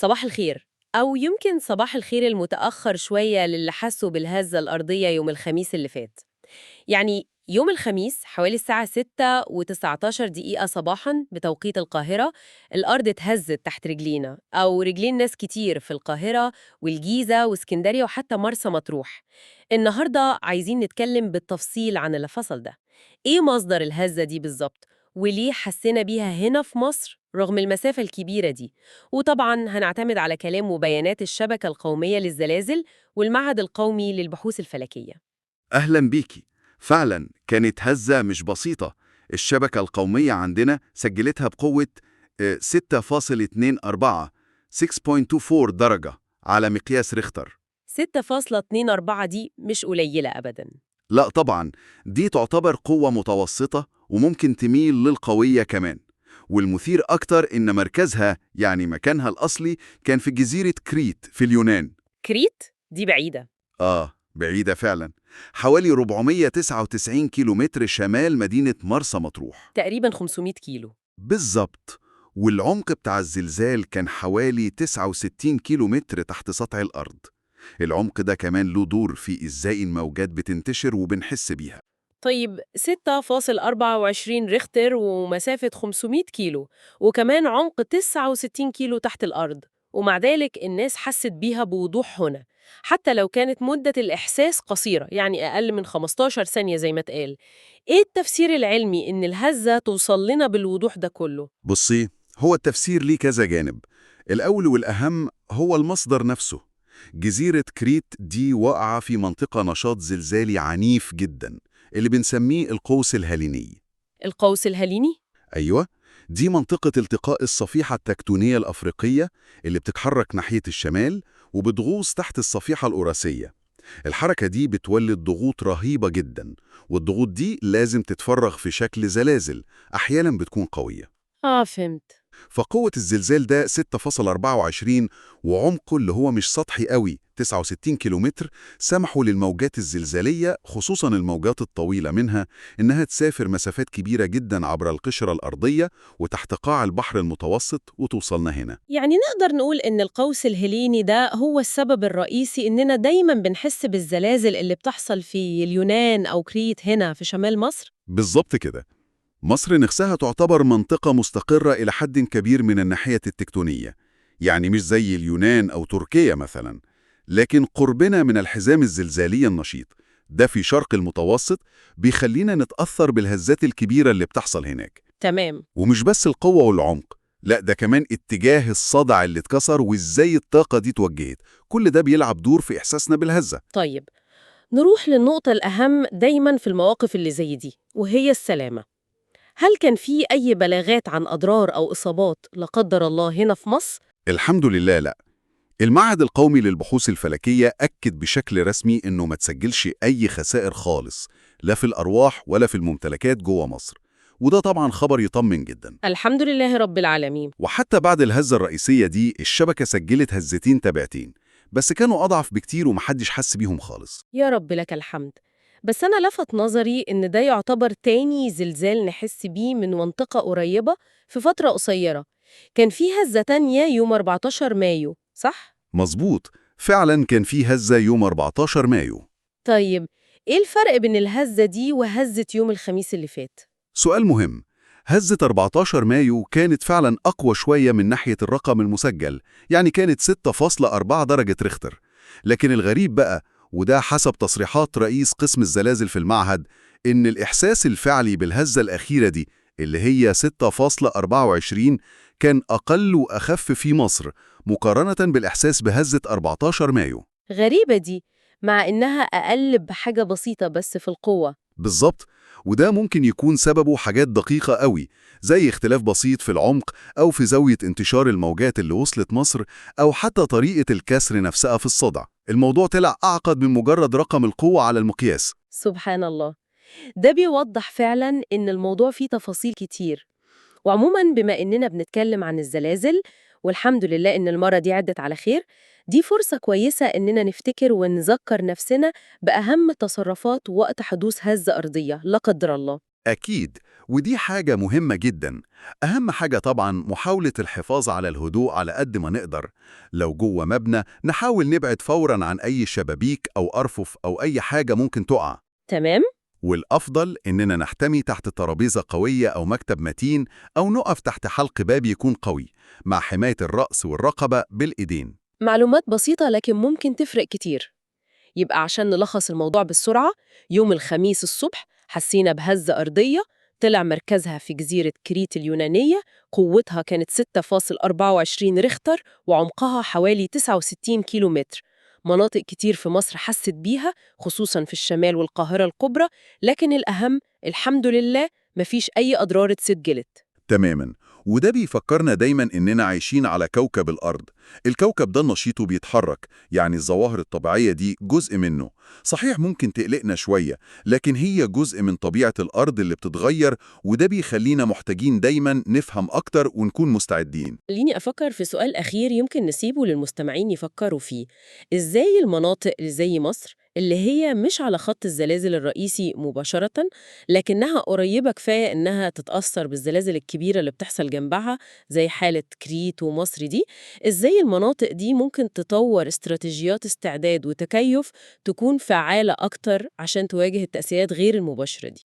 صباح الخير، أو يمكن صباح الخير المتأخر شوية للي حسوا بالهزة الأرضية يوم الخميس اللي فات. يعني يوم الخميس حوالي الساعة 6:19 صباحاً بتوقيت القاهرة، الأرض اتهزت تحت رجلينا أو رجلين ناس كتير في القاهرة والجيزة واسكندرية وحتى مرسى مطروح. النهاردة عايزين نتكلم بالتفصيل عن اللي فصل ده. إيه مصدر الهزة دي بالظبط؟ وليه حسينا بيها هنا في مصر رغم المسافة الكبيرة دي؟ وطبعاً هنعتمد على كلام وبيانات الشبكة القومية للزلازل والمعهد القومي للبحوث الفلكية. أهلا بيكي. فعلا كانت هزة مش بسيطة. الشبكة القومية عندنا سجلتها بقوة 6.24 6.24 درجة على مقياس ريختر. 6.24 دي مش قليلة أبداً. لا طبعا، دي تعتبر قوة متوسطة وممكن تميل للقوية كمان. والمثير أكتر إن مركزها يعني مكانها الأصلي كان في جزيرة كريت في اليونان. كريت؟ دي بعيدة. بعيدة فعلا، حوالي 499 كيلومتر شمال مدينة مرسى مطروح. تقريباً 500 كيلو. بالظبط. والعمق بتاع الزلزال كان حوالي 69 كيلومتر تحت سطح الأرض. العمق ده كمان له دور في إزاي الموجات بتنتشر وبنحس بيها. طيب 6.24 ريختر ومسافة 500 كيلو وكمان عمق 69 كيلو تحت الأرض، ومع ذلك الناس حست بيها بوضوح هنا حتى لو كانت مدة الإحساس قصيرة، يعني أقل من 15 ثانية زي ما اتقال. إيه التفسير العلمي إن الهزة توصل لنا بالوضوح ده كله؟ بصي، هو التفسير ليه كذا جانب. الأول والأهم هو المصدر نفسه. جزيرة كريت دي واقعة في منطقة نشاط زلزالي عنيف جدا، اللي بنسميه القوس الهاليني. القوس الهاليني؟ أيوة، دي منطقة التقاء الصفيحة التكتونية الأفريقية اللي بتتحرك ناحية الشمال وبتغوص تحت الصفيحة الأوراسية. الحركة دي بتولد ضغوط رهيبة جدا، والضغوط دي لازم تتفرغ في شكل زلازل، أحيانا بتكون قوية. فهمت. فقوة الزلزال ده 6.24، وعمقه اللي هو مش سطحي قوي 69 كيلومتر، سمحوا للموجات الزلزالية خصوصا الموجات الطويلة منها إنها تسافر مسافات كبيرة جدا عبر القشرة الأرضية وتحت قاع البحر المتوسط وتوصلنا هنا. يعني نقدر نقول إن القوس الهليني ده هو السبب الرئيسي إننا دايماً بنحس بالزلازل اللي بتحصل في اليونان أو كريت هنا في شمال مصر؟ بالظبط كده. مصر نفسها تعتبر منطقة مستقرة إلى حد كبير من الناحية التكتونية، يعني مش زي اليونان أو تركيا مثلا، لكن قربنا من الحزام الزلزالي النشيط ده في شرق المتوسط بيخلينا نتأثر بالهزات الكبيرة اللي بتحصل هناك. تمام. ومش بس القوة والعمق، لا ده كمان اتجاه الصدع اللي اتكسر وإزاي الطاقة دي توجهت، كل ده بيلعب دور في إحساسنا بالهزة. طيب، نروح للنقطة الأهم دايماً في المواقف اللي زي دي وهي السلامة. هل كان في أي بلاغات عن أضرار أو إصابات لا قدر الله هنا في مصر؟ الحمد لله لا. المعهد القومي للبحوث الفلكية أكد بشكل رسمي إنه ما تسجلش أي خسائر خالص، لا في الأرواح ولا في الممتلكات جوه مصر. وده طبعا خبر يطمن جدا. الحمد لله رب العالمين. وحتى بعد الهزة الرئيسية دي الشبكة سجلت هزتين تابعتين، بس كانوا أضعف بكتير ومحدش حس بيهم خالص. يا رب لك الحمد. بس أنا لفت نظري إن ده يعتبر تاني زلزال نحس بيه من منطقة قريبة في فترة قصيرة. كان في هزة تانية يوم 14 مايو، صح؟ مظبوط، فعلا كان في هزة يوم 14 مايو. طيب، إيه الفرق بين الهزة دي وهزة يوم الخميس اللي فات؟ سؤال مهم. هزة 14 مايو كانت فعلا أقوى شوية من ناحية الرقم المسجل، يعني كانت 6.4 درجة ريختر. لكن الغريب بقى، وده حسب تصريحات رئيس قسم الزلازل في المعهد، إن الإحساس الفعلي بالهزة الأخيرة دي اللي هي 6.24 كان أقل وأخف في مصر مقارنة بالإحساس بهزة 14 مايو. غريبة دي، مع إنها أقل بحاجة بسيطة بس في القوة. بالظبط. وده ممكن يكون سببه حاجات دقيقة قوي، زي اختلاف بسيط في العمق أو في زاوية انتشار الموجات اللي وصلت مصر، أو حتى طريقة الكسر نفسها في الصدع. الموضوع طلع أعقد من مجرد رقم القوة على المقياس. سبحان الله. ده بيوضح فعلا إن الموضوع فيه تفاصيل كتير. وعموما بما إننا بنتكلم عن الزلازل، والحمد لله إن المرة دي عدت على خير، دي فرصة كويسة إننا نفتكر ونذكر نفسنا بأهم التصرفات وقت حدوث هزة أرضية لا قدر الله. أكيد، ودي حاجة مهمة جدا. أهم حاجة طبعا محاولة الحفاظ على الهدوء على قد ما نقدر. لو جوه مبنى نحاول نبعد فورا عن أي شبابيك أو أرفف أو أي حاجة ممكن تقع. تمام؟ والأفضل إننا نحتمي تحت ترابيزة قوية أو مكتب متين، أو نقف تحت حلق باب يكون قوي مع حماية الرأس والرقبة بالإيدين. معلومات بسيطة لكن ممكن تفرق كتير. يبقى عشان نلخص الموضوع بالسرعة، يوم الخميس الصبح حسينا بهزة أرضية طلع مركزها في جزيرة كريت اليونانية، قوتها كانت 6.24 ريختر وعمقها حوالي 69 كيلو متر. مناطق كتير في مصر حست بيها، خصوصا في الشمال والقاهرة الكبرى، لكن الأهم الحمد لله مفيش أي أضرار اتسجلت. تماماً. وده بيفكرنا دايماً إننا عايشين على كوكب الأرض. الكوكب ده نشيط وبيتحرك، يعني الظواهر الطبيعية دي جزء منه. صحيح ممكن تقلقنا شوية، لكن هي جزء من طبيعة الأرض اللي بتتغير، وده بيخلينا محتاجين دايماً نفهم أكتر ونكون مستعدين. خليني أفكر في سؤال أخير يمكن نسيبه للمستمعين يفكروا فيه. إزاي المناطق اللي زي مصر اللي هي مش على خط الزلازل الرئيسي مباشرة لكنها قريبة كفاية إنها تتأثر بالزلازل الكبيرة اللي بتحصل جنبها زي حالة كريت ومصر دي، إزاي المناطق دي ممكن تطور استراتيجيات استعداد وتكيف تكون فعالة أكتر عشان تواجه التأثيرات غير المباشرة دي؟